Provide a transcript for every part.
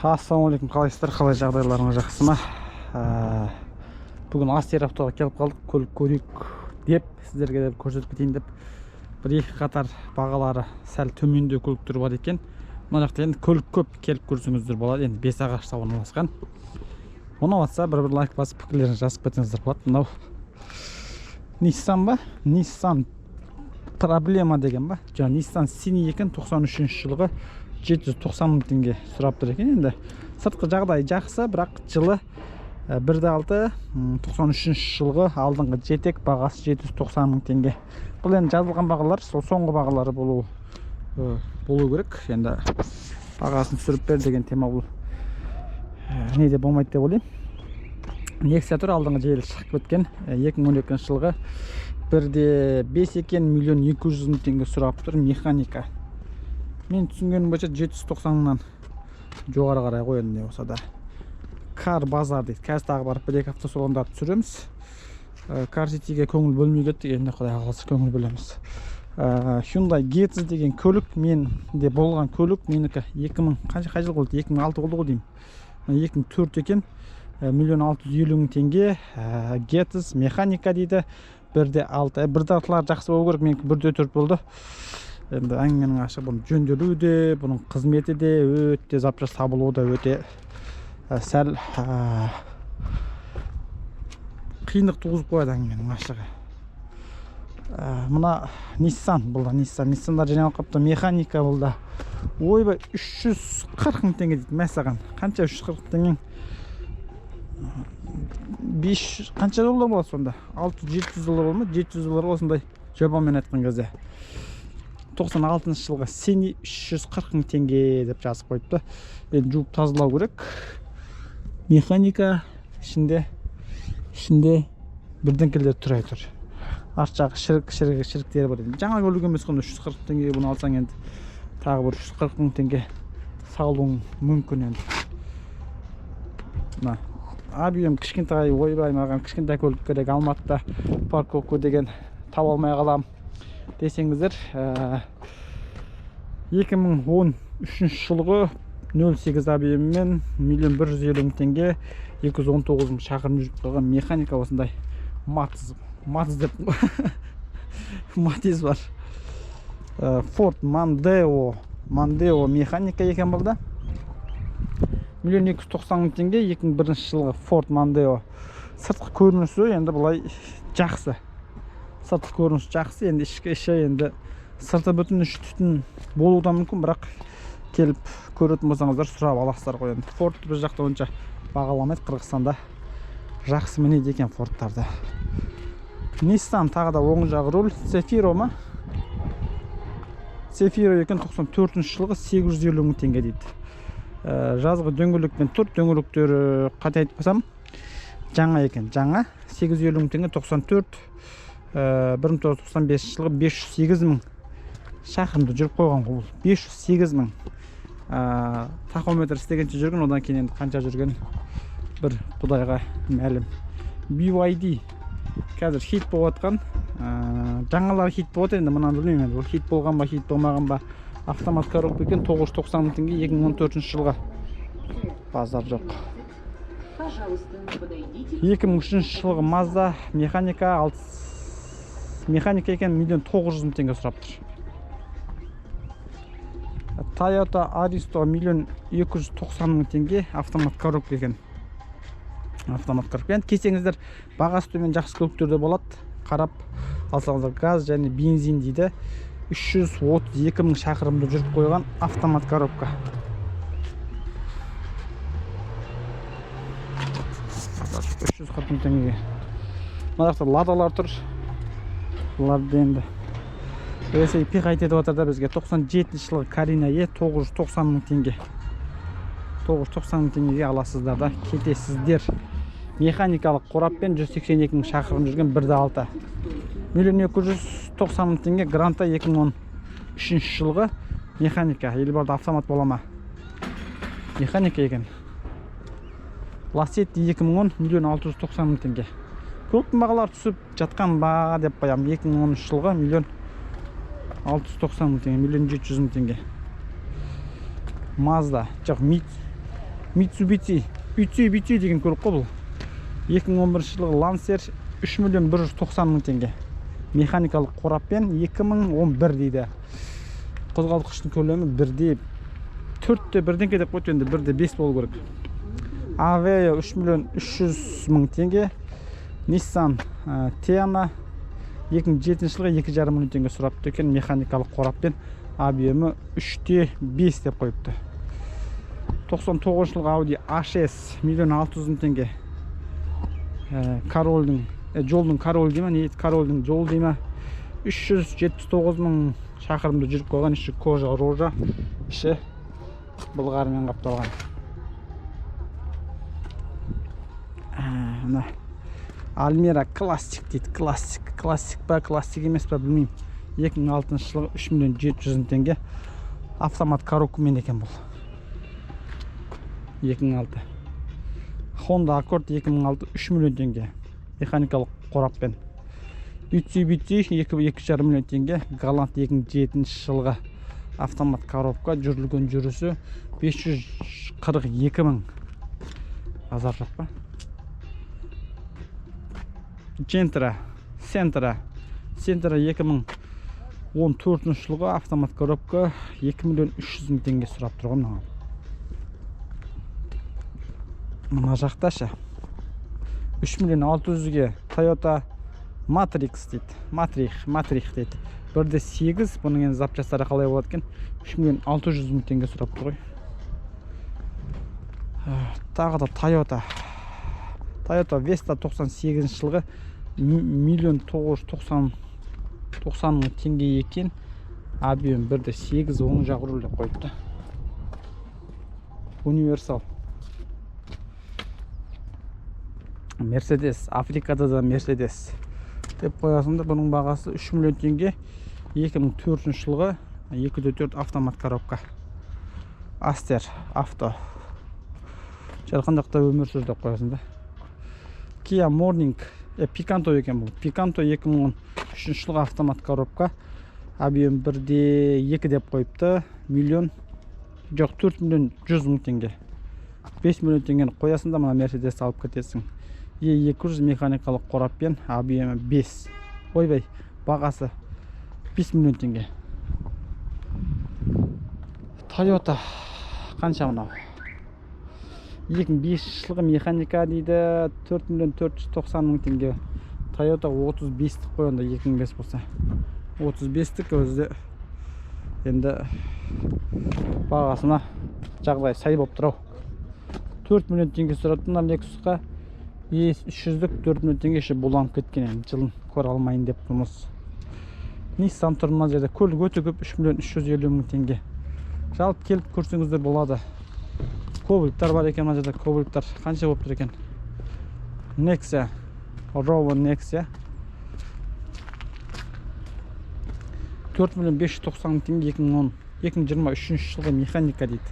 Ассалаумағалейкум, қалайсыздар, қалай жағдайларыңыз жақсы ма? Бүгін Астер автоға келіп қалдық, көлік көрейік деп, сіздерге де көрсетіп кетейін деп. Бір-екі қатар бағалары сәл төмендеу көліктер бар екен. Мына жақта енді көлік көп, келіп көрсеңіздер болады. Енді Бесағашта орналасқан. Ұнаватса бір лайк басып пікірлеріңізді жазып кетсеңіздер болады. Мынау Nissan ба? Nissan проблема деген ба? Жаңа Nissan синий екен, 93 жылғы 790 мың теңге сұрап тұр екен. Енді сыртқы жағдай жақсы, бірақ жылы 1.6 93 жылғы алдыңғы жетек бағасы 790 мың теңге. Бұл енді жазылған бағалар, сол соңғы бағалары болу керек. Енді бағасын түсіріп бер деген тема бұл. Неде болмайды деп ойлаймын. Nexia тұр, алдыңғы желі шығып кеткен. 2012 жылғы 1.5 екен, 1.200 мың теңге сұрап тұр, механика. Мен түсінгенім бойынша 790 мыңнан жоғары қарай қойын не болса да. Кар базар дейді. Қазір тағы барып бір-екі автосалондарды түсіреміз. Car City'ге көңіл бөлмей кеттік, енді құдай қаласа көңіл бөлеміз. Hyundai Getzis деген көлік менде болған көлік, менікі 2000 қай жыл болды? 2006 болды ғой деймін. 2004 екен. 1.650 мың теңге. Getzis механика дейді. 1.6. 1.6-лар жақсы болу керек, менікі 1.4 болды. Енді әңгіменің ашы, бұның жөнделуі де, бұның қызметі де өте запчасть табылуы да өте сәл қиындық туғызып қояды әңгіменің ашығы. Мына Nissan, бұл да Nissanдар және алқапта механика бұл да. Ойбай, 340 мың теңге дейді, мәсаған. Қанша 340 теңге? 5 қанша доллар болады сонда? 600-700 доллар болма? 700 доллар осындай жобамен айтқан кезде. 96 жылғы сені 340 мың теңге деп жазып қойыпты. Енді жуып тазалау керек. Механика ішінде бірдеңкелер тұрай тұр. Арт жағы шіріктері бар. Жаңа көлік емес қой, 340 теңге бұны алсаң енді тағы бір 340 мың теңге салуың мүмкін енді. Мына объем кішкентай, ойбай маған кішкентай көлік керек, Алматыда парковка деген таба алмай қалам десеңіздер, 2013 жылғы 08 объеммен 1.150 мың теңге, 219 мың шақырым жүріп қалған механика осындай Matiz деп Matiz бар. Ford Mondeo механика екен бұл да. 1.290 мың теңге, 2001 жылғы Ford Mondeo. Сыртқы көрінісі енді бұлай жақсы. Сыртқы көрініс жақсы, енді ішкі енді сырты бүтін іші түтін болуы да мүмкін, бірақ келіп көретін болсаңыздар сұрап аласыздар ғой енді. Ford біз жақта онша бағаламайды, Қырғызстанда жақсы мінеді екен Fordтарды. Nissan тағы да оң жағы руль, Cefiro ма? Cefiro екен, 94 жылғы 850 мың теңге дейді. Жазғы дөңгелекпен тұр, дөңгелектері қате айтпасам жаңа екен, жаңа 850 мың теңге, 94 1995 жылғы 508 мың шақырымды жүріп қойған бұл. 508 мың тахометр істегенше жүрген, одан кейін енді қанша жүрген бір құдайға мәлім. BYD қазір хит болып жатқан, жаңалар хит болады, енді мұнан білмеймін, бұл хит болған ба, хит болмаған ба. Автомат коробка екен, 990 мың теңге, 2014 жылғы базар жоқ. 2003 жылғы Mazda механика екен, 1.900 мың теңге сұрап тұр. Toyota Aristo 1.290 мың теңге, автомат коробка екен. Автомат коробка. Енді кесеңіздер, бағасы төмен жақсы көліктерде болады. Қарап алсаңыздар, газ және бензин дейді. 332 мың шақырымды жүріп қойған автомат коробка. $340 мың теңге. Мына жақта ладалар тұр. Бұларды енді Ресей пиғайт етіп отыр да бізге. 97 жылғы Карина Е 990 мың теңге. 990 мың теңгеге аласыздар да кетесіздер. Механикалық қораппен 182 мың шақырым жүрген 1.6. 1.290 мың теңге Гранта 2013 жылғы механика. Елбарда автомат бола ма? Механика екен. Lacetti 2010 1.690 мың теңге. Көліктің бағалары түсіп жатқан баға деп қоям. 2013 жылғы 1.690 мың теңге, 1.700 мың теңге. Mazda, жоқ Mitsubishi деген көлік қой бұл. 2011 жылғы Lancer 3 миллион 190 мың теңге. Механикалық қораппен 2011 дейді. Қозғалтқыштың көлемі 1/4 бірдеңке деп қойды, енді 1/5 болу керек. Aveo 3 миллион 300 мың теңге. Nissan Tiana 2007 жылғы 2,5 миллион теңге сұрапты екен. Механикалық қораппен объемі 3/5 деп қойыпты. 99 жылғы Audi A6 миллион 600 мың теңге. Жолдың король дейма, не корольдің жол дейма. 379 мың шақырымды жүріп қойған, іші кожа рожа, іші былғармен қапталған. Almera классик дейді. Классик па, классик емес па білмеймін. 2006 жылғы 3 миллион 700 мың теңге. Автомат коробкамен екен бұл. 2006. Honda Accord 2006 3 миллион теңге. Механикалық қораппен. Mitsubishi 2,5 миллион теңге. Galant 2007 жылғы автомат коробка, жүрілген жүрісі 542 мың. Азар жоқ па? Sentra 2014 жылғы автомат коробка 2 миллион 300 мың теңге сұрап тұрған. Мына жақташы 3 миллион 600-ге Toyota Matrix дейді. Matrix дейді. 1/8, бұның енді запчастары қалай болады екен? 3 миллион 600 мың теңге сұрап тұр ғой. Тағы да Toyota Vesta 98 жылғы миллион 990 мың теңге екен. Объем 1/8, оң жақ руль деп қойыпты. Универсал. Mercedes, Африкада да Mercedes деп қоясында. Бұның бағасы 3 миллион теңге. 2004 жылғы 2/4 автомат коробка. Aster авто. Жарқындақта өмір сүр деп қоясында. Kia Morning Picanto екен бұл. Picanto 2013 жылғы автомат коробка. Объем 1/2 деп қойыпты. Миллион жоқ 4 миллион 100 мың теңге. 5 миллион теңгені қоясында мына Mercedes алып кетесің. E200 механикалық қораппен, объемі 5. Ойбай, бағасы 5 миллион теңге. Toyota қанша мынау? 2005 жылғы механика дейді, 4 миллион 490 мың теңге. Toyota 35-тік қойғанда 2005 болса. 35-тік өзі енді бағасына жағдай сай болып тұрау. 4 миллион теңге сұраттың Lexusқа E300-дік 4 миллион теңге іші бұланып кеткен. Жылын көре алмайын деп тұрмыз. Nissan тұр мына жерде. Көлік өте көп, 3 миллион 350 мың теңге. Жалпы келіп көрсеңіздер болады. Кобальттар бар екен мына жерде. Кобальттар қанша болып тұр екен? Nexia, Rovo Nexia 4 миллион 590 мың теңге. 2023 жылғы механика дейді.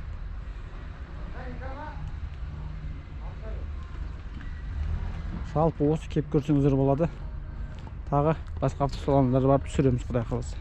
Жалпы осы кеп көрсеңіздер болады. Тағы басқа автосалондар барып түсіреміз, құдай қаласа.